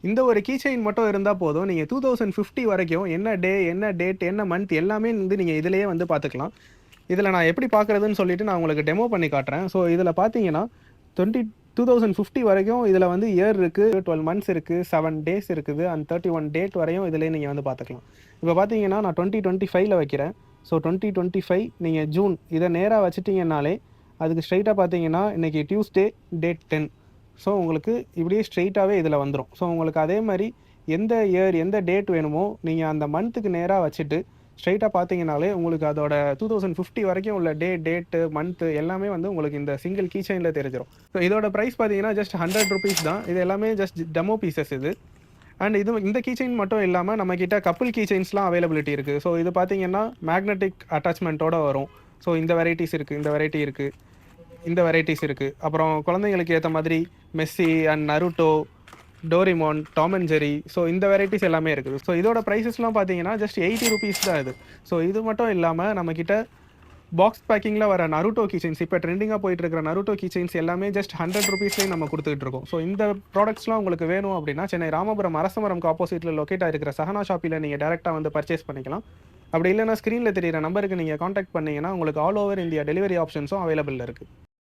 இந்த ஒரு key chain மட்டும் இருந்தா போதும். நீங்க 2050 வரைக்கும் என்ன டே, என்ன டேட், என்ன மந்த் எல்லாமே வந்து நீங்க இதிலேயே வந்து பார்த்துக்கலாம். இதில நான் எப்படி பார்க்குறதுன்னு சொல்லிட்டு நான் உங்களுக்கு டெமோ பண்ணி காட்டுறேன். ஸோ இதில பார்த்தீங்கன்னா, 2050 வரைக்கும் இதில வந்து இயர் இருக்கு, 12 மந்த்ஸ் இருக்கு, 7 டேஸ் இருக்குது அண்ட் 31 டேட் வரையும் இதிலேயே நீங்க வந்து பார்த்துக்கலாம். இப்போ பார்த்தீங்கன்னா, நான் 2025ல வைக்கிறேன். ஸோ 2025 நீங்க ஜூன் இத நேரா வச்சுட்டீங்கன்னாலே, அதுக்கு ஸ்ட்ரெயிட்டா பார்த்தீங்கன்னா, இன்னைக்கு டியூஸ்டே டேட் 10. ஸோ உங்களுக்கு இப்படியே ஸ்ட்ரெயிட்டாவே இதில வந்துரும். ஸோ உங்களுக்கு அதே மாரி எந்த இயர், எந்த டேட் வேணுமோ, நீங்க அந்த மந்த்துக்கு நேரா வச்சுட்டு, ஸ்ட்ரெயிட்டா பார்த்தீங்கனாலே, உங்களுக்கு அதோட 2050 வரைக்கும் உள்ள டேட்டு, மந்த்து எல்லாமே வந்து உங்களுக்கு இந்த சிங்கிள் கீ செயின்ல தெரிஞ்சிரும். ஸோ இதோட பிரைஸ் பார்த்தீங்கன்னா, ஜஸ்ட் ₹100 தான். இது எல்லாமே ஜஸ்ட் டெமோ பீசஸ் இது. அண்ட் இந்த கீ செயின் மட்டும் இல்லாம, நம்மகிட்ட கப்புள் கீ செயின்ஸ்லாம் அவைலபிலிட்டி இருக்கு. ஸோ இது பார்த்தீங்கன்னா, மேக்னெட்டிக் அட்டாச்மென்ட்டோட வரும். ஸோ இந்த வெரைட்டீஸ் இருக்கு, இந்த வெரைட்டி இருக்கு, இந்த வெரைட்டீஸ் இருக்கு. அப்புறம் குழந்தைங்களுக்கு ஏத்த மாதிரி Messi and Naruto, Doraemon, Tom and Jerry, so இந்த வெரைட்டீஸ் எல்லாமே இருக்குது. ஸோ இதோட பிரைஸஸ்லாம் பார்த்தீங்கன்னா, ஜஸ்ட் ₹80 தான் இது. ஸோ இது மட்டும் இல்லாம நம்மகிட்ட பாக்ஸ் பேக்கிங்ல வர நருட்டோ கீ செயின்ஸ், இப்போ ட்ரெண்டிங்கா போயிட்டு இருக்கிற நருட்டோ கீ செயின்ஸ் எல்லாமே ஜஸ்ட் ₹100லேயே நம்ம குடுத்துட்டு இருக்கோம். ஸோ இந்த ப்ராடக்ட்ஸ்லாம் உங்களுக்கு வேணும் அப்படின்னா, சென்னை ராமபுரம் அரசமரம்க்கு ஆப்போசிட்ல லொகேட் ஆயிருக்கிற சஹனா ஷாப்பில நீங்க டைரக்ட்டா வந்து பர்ச்சேஸ் பண்ணிக்கலாம். அப்படி இல்லன்னா ஸ்க்ரீன்ல தெரியிற நம்பருக்கு நீங்க கான்டாக்ட் பண்ணீங்கன்னா, உங்களுக்கு ஆல் ஓவர் இந்தியா டெலிவரி ஆப்ஷன்ஸும் அவைலபிள்ல இருக்கு.